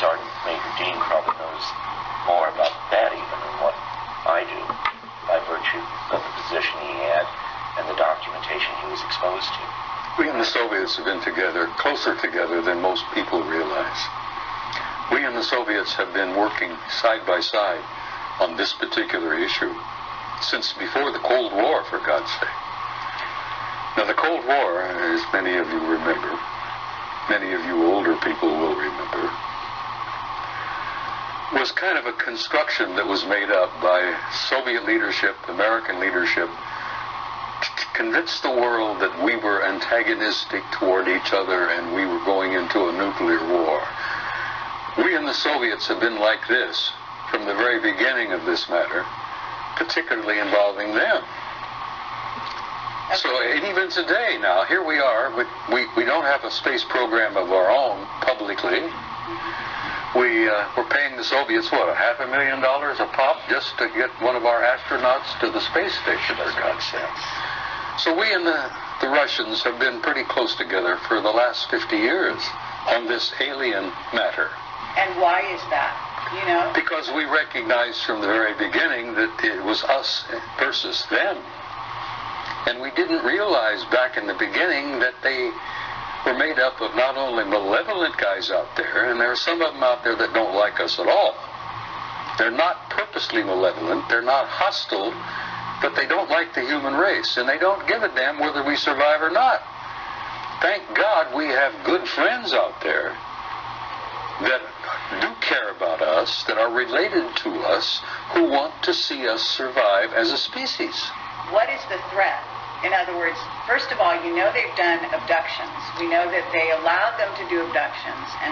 Sergeant Major Dean probably knows more about that even than what I do, by virtue of the position he had and the documentation he was exposed to. We and the Soviets have been together, closer together than most people realize. We and the Soviets have been working side by side on this particular issue since before the Cold War, for God's sake. Now, the Cold War, as many of you remember, many of you older people will remember, was kind of a construction that was made up by Soviet leadership, American leadership, to convince the world that we were antagonistic toward each other and we were going into a nuclear war. We and the Soviets have been like this from the very beginning of this matter, particularly involving them. So even today now, here we are, we don't have a space program of our own publicly. We're paying the Soviets, what, $500,000 a pop just to get one of our astronauts to the space station, for God's sake. So we and the Russians have been pretty close together for the last 50 years on this alien matter. And why is that? You know? Because we recognized from the very beginning that it was us versus them. And we didn't realize back in the beginning that they were made up of not only malevolent guys out there, and there are some of them out there that don't like us at all. They're not purposely malevolent, they're not hostile, but they don't like the human race, and they don't give a damn whether we survive or not. Thank God we have good friends out there that do care about us, that are related to us, who want to see us survive as a species. What is the threat? In other words, first of all, you know they've done abductions. We know that they allowed them to do abductions. And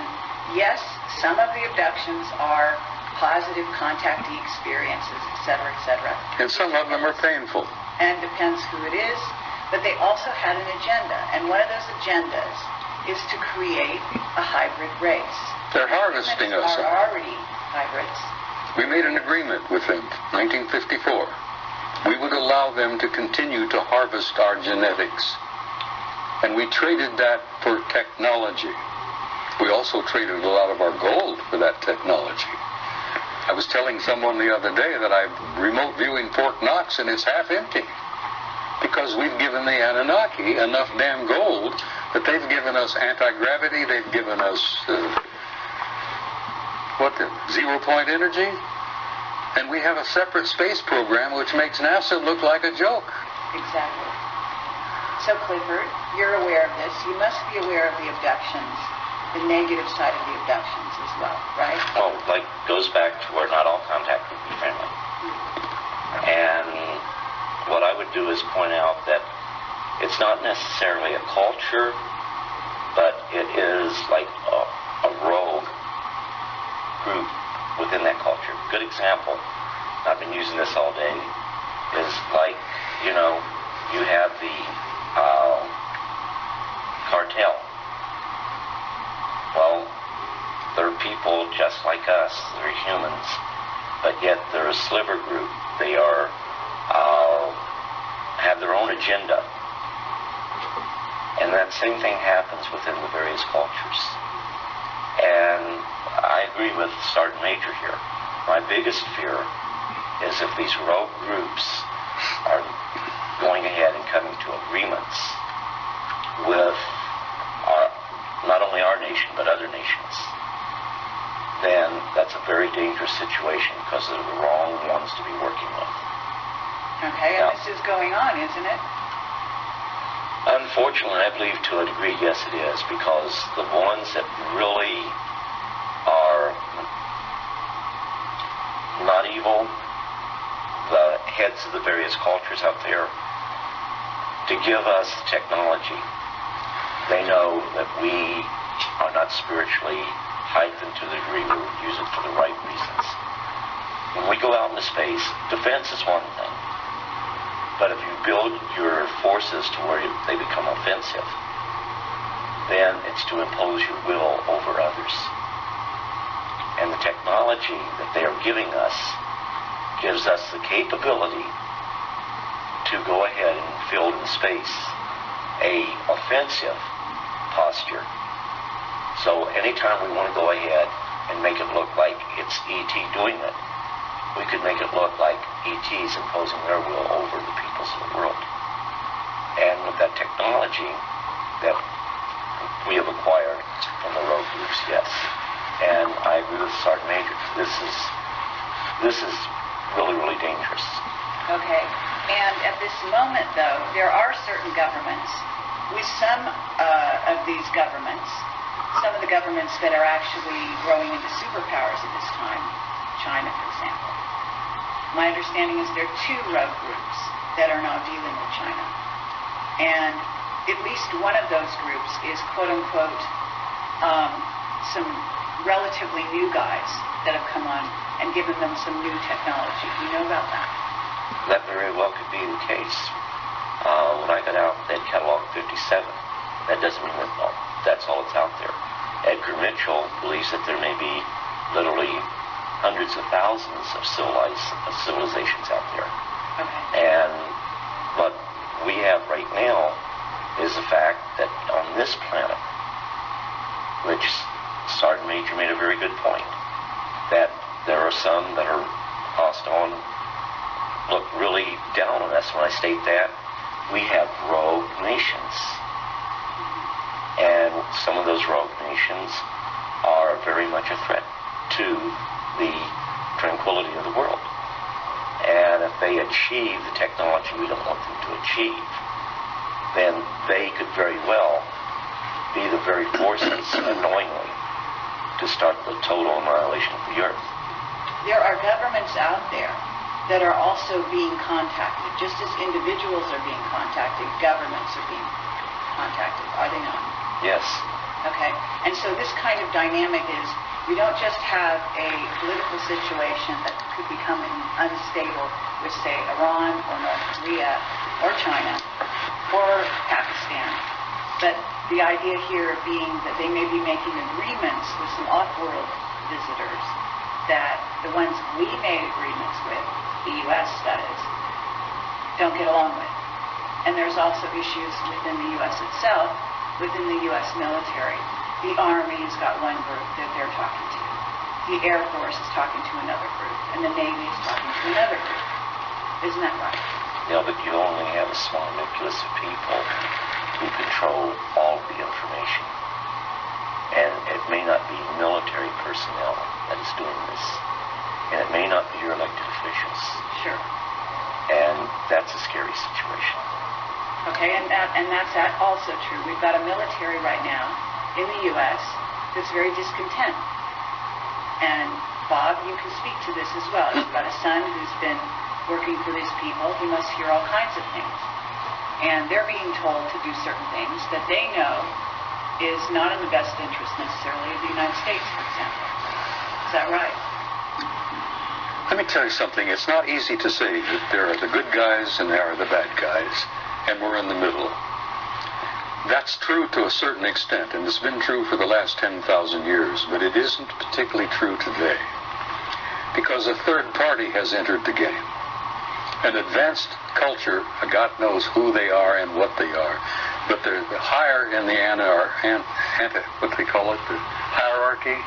yes, some of the abductions are positive contactee experiences, etc., etc. And some of them are painful. And depends who it is. But they also had an agenda. And one of those agendas is to create a hybrid race. They're harvesting us. Are already hybrids. We made an agreement with them, 1954. We would allow them to continue to harvest our genetics. And we traded that for technology. We also traded a lot of our gold for that technology. I was telling someone the other day that I'm remote viewing Fort Knox and it's half empty. Because we've given the Anunnaki enough damn gold that they've given us anti-gravity, they've given us, zero-point energy? And we have a separate space program which makes NASA look like a joke. Exactly. So, Clifford, you're aware of this. You must be aware of the abductions, the negative side of the abductions as well, right? Oh, like, goes back to where not all contact would be friendly. And what I would do is point out that it's not necessarily a culture, but it is like a rogue group within that culture. Good example, I've been using this all day, is like, you know, you have the cartel. Well, they're people just like us, they're humans, but yet they're a sliver group. They are, have their own agenda. And that same thing happens within the various cultures. And I agree with Sergeant Major here. My biggest fear is if these rogue groups are going ahead and coming to agreements with not only our nation, but other nations, then that's a very dangerous situation because they're the wrong ones to be working with. Okay, and this is going on, isn't it? Unfortunately, I believe to a degree, yes it is, because the ones that really are not evil, the heads of the various cultures out there, to give us technology. They know that we are not spiritually heightened to the degree we would use it for the right reasons. When we go out into space, defense is one thing. But if you build your forces to where they become offensive, then it's to impose your will over others. And the technology that they are giving us gives us the capability to go ahead and field in space a offensive posture. So anytime we want to go ahead and make it look like it's ET doing it. We could make it look like ET's imposing their will over the peoples of the world. And with that technology that we have acquired from the rogue groups, yes. And I agree with Sergeant Major. This is really, really dangerous. Okay. And at this moment, though, there are certain governments, with some of these governments, some of the governments that are actually growing into superpowers at this time, China, for example. My understanding is there are two rogue groups that are now dealing with China. And at least one of those groups is, quote-unquote, some relatively new guys that have come on and given them some new technology. Do you know about that? That very well could be the case. When I got out, they had Catalog 57. That doesn't mean that that's all that's out there. Edgar Mitchell believes that there may be literally hundreds of thousands of civilizations out there. Okay. And what we have right now is the fact that on this planet, which Sergeant Major made a very good point, that there are some that are hostile and look really down on us. When I state that, we have rogue nations. And some of those rogue nations are very much a threat to the tranquility of the world. And if they achieve the technology we don't want them to achieve, then they could very well be the very forces unknowingly to start the total annihilation of the earth. There are governments out there that are also being contacted. Just as individuals are being contacted, governments are being contacted, are they not? Yes. Okay. And so this kind of dynamic is, we don't just have a political situation that could become unstable with, say, Iran or North Korea or China or Pakistan, but the idea here being that they may be making agreements with some off-world visitors that the ones we made agreements with, the U.S. that is, don't get along with. And there's also issues within the U.S. itself, within the U.S. military. The Army's got one group that they're talking to. The Air Force is talking to another group. And the Navy is talking to another group. Isn't that right? Yeah, but you only have a small nucleus of people who control all of the information. And it may not be military personnel that is doing this. And it may not be your elected officials. Sure. And that's a scary situation. Okay, and that's also true. We've got a military right now in the U.S. that's very discontent. And Bob, you can speak to this as well. You've got a son who's been working for these people. He must hear all kinds of things. And they're being told to do certain things that they know is not in the best interest necessarily of the United States, for example. Is that right? Let me tell you something. It's not easy to say that there are the good guys and there are the bad guys, and we're in the middle. That's true to a certain extent, and it's been true for the last 10,000 years, but it isn't particularly true today, because a third party has entered the game. An advanced culture, God knows who they are and what they are, but they're higher in the what they call it, the hierarchy.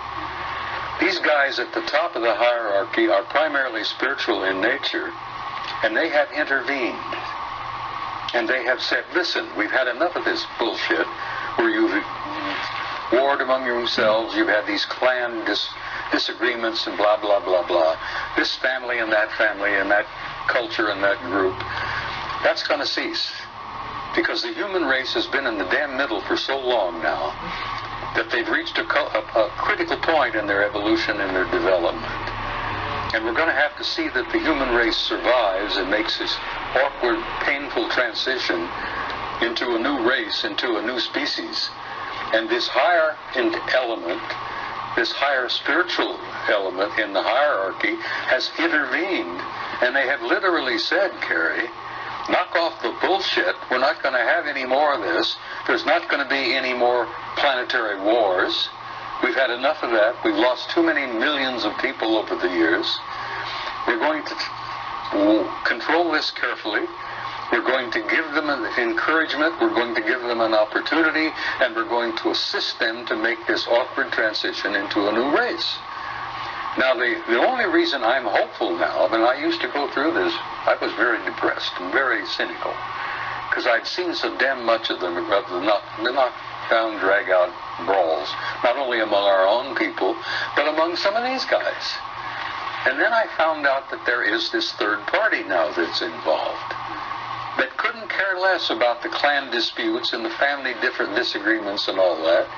These guys at the top of the hierarchy are primarily spiritual in nature, and they have intervened. And they have said, listen, we've had enough of this bullshit where you've warred among yourselves, you've had these clan disagreements and blah, blah, blah, blah. This family and that culture and that group, that's going to cease. Because the human race has been in the damn middle for so long now that they've reached a critical point in their evolution and their development. And we're going to have to see that the human race survives and makes this awkward, painful transition into a new race, into a new species. And this higher element, this higher spiritual element in the hierarchy has intervened. And they have literally said, Carrie, knock off the bullshit. We're not going to have any more of this. There's not going to be any more planetary wars. We've had enough of that. We've lost too many millions of people over the years. We're going to control this carefully. We're going to give them an encouragement. We're going to give them an opportunity. And we're going to assist them to make this awkward transition into a new race. Now, the only reason I'm hopeful now, and I used to go through this, I was very depressed and very cynical, because I'd seen so damn much of the knockdown, drag-out brawls, not only among our own people, but among some of these guys. And then I found out that there is this third party now that's involved, that couldn't care less about the clan disputes and the family different disagreements and all that.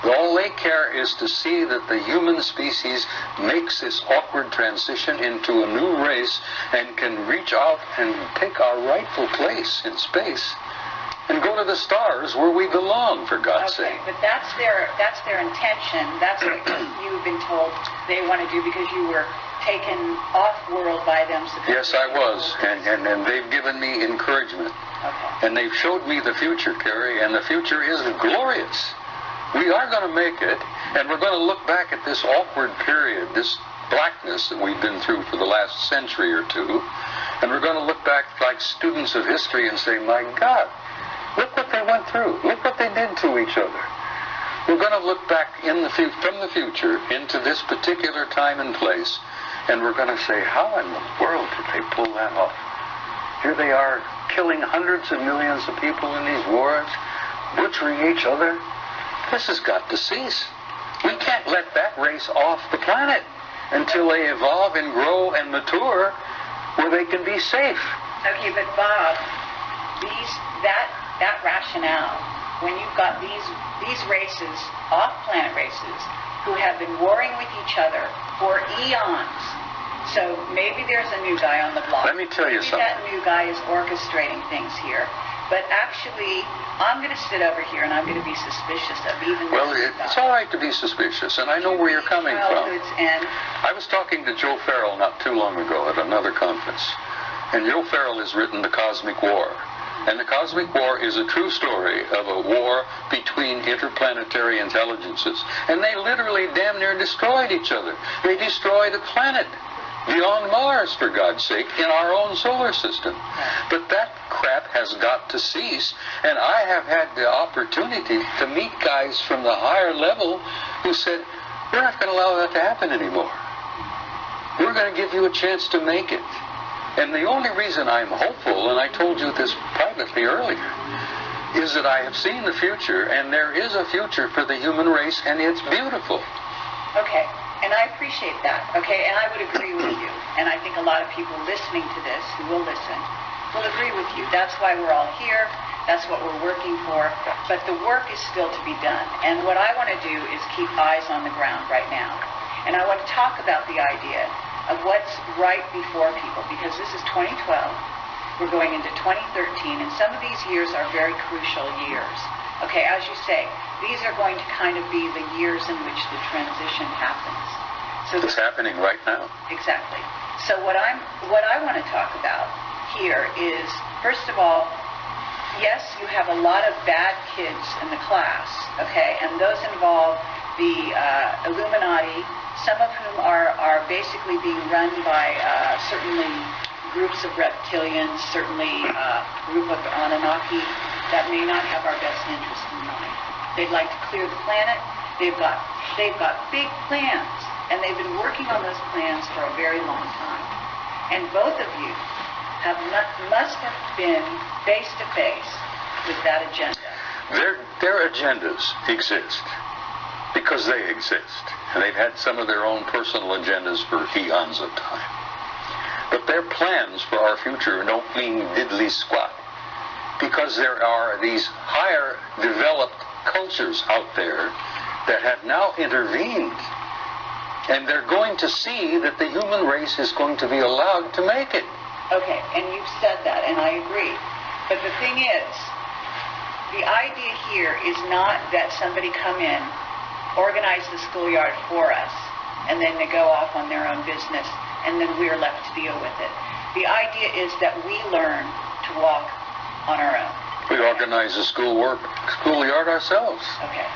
All they care is to see that the human species makes this awkward transition into a new race and can reach out and take our rightful place in space and go to the stars where we belong, for God's sake. But that's their intention. That's what you've been told they want to do, because you were taken off-world by them. Yes, I was, and they've given me encouragement. Okay. And they've showed me the future, Carrie, and the future is glorious. We are going to make it, and we're going to look back at this awkward period, this blackness that we've been through for the last century or two, and we're going to look back like students of history and say, my God, look what they went through. Look what they did to each other. We're going to look back from the future into this particular time and place, and we're going to say, how in the world did they pull that off? Here they are killing hundreds of millions of people in these wars, butchering each other. This has got to cease. We can't let that race off the planet until they evolve and grow and mature where they can be safe. Okay, but Bob, that rationale, when you've got these races, off-planet races, who have been warring with each other for eons. So maybe there's a new guy on the block. Let me tell you something. Maybe that new guy is orchestrating things here. But actually, I'm going to sit over here and I'm going to be suspicious of even... Well, it's all right to be suspicious, and I know where you're coming from. I was talking to Joe Farrell not too long ago at another conference, and Joe Farrell has written The Cosmic War. And The Cosmic War is a true story of a war between interplanetary intelligences. And they literally damn near destroyed each other. They destroyed a planet beyond Mars, for God's sake, in our own solar system. But that crap has got to cease, and I have had the opportunity to meet guys from the higher level who said, we're not going to allow that to happen anymore. We're going to give you a chance to make it. And the only reason I'm hopeful, and I told you this privately earlier, is that I have seen the future, and there is a future for the human race, and it's beautiful. Okay. And I appreciate that, okay? And I would agree with you. And I think a lot of people listening to this, who will listen, will agree with you. That's why we're all here. That's what we're working for. But the work is still to be done. And what I want to do is keep eyes on the ground right now. And I want to talk about the idea of what's right before people, because this is 2012. We're going into 2013, and some of these years are very crucial years. Okay, as you say, these are going to kind of be the years in which the transition happens. So it's happening right now. Exactly. So what I want to talk about here is, first of all, yes, you have a lot of bad kids in the class, okay, and those involve the Illuminati, some of whom are basically being run by certainly groups of reptilians, certainly a group of Anunnaki that may not have our best interest in mind. They'd like to clear the planet. They've got big plans, and they've been working on those plans for a very long time. And both of you must have been face to face with that agenda. Their agendas exist because they exist, and they've had some of their own personal agendas for eons of time. But their plans for our future don't mean diddly squat, because there are these higher developed cultures out there that have now intervened, and they're going to see that the human race is going to be allowed to make it. Okay, and you've said that, and I agree. But the thing is, the idea here is not that somebody come in, organize the schoolyard for us, and then they go off on their own business, and then we're left to deal with it. The idea is that we learn to walk on our own. We organize the schoolyard ourselves. Okay.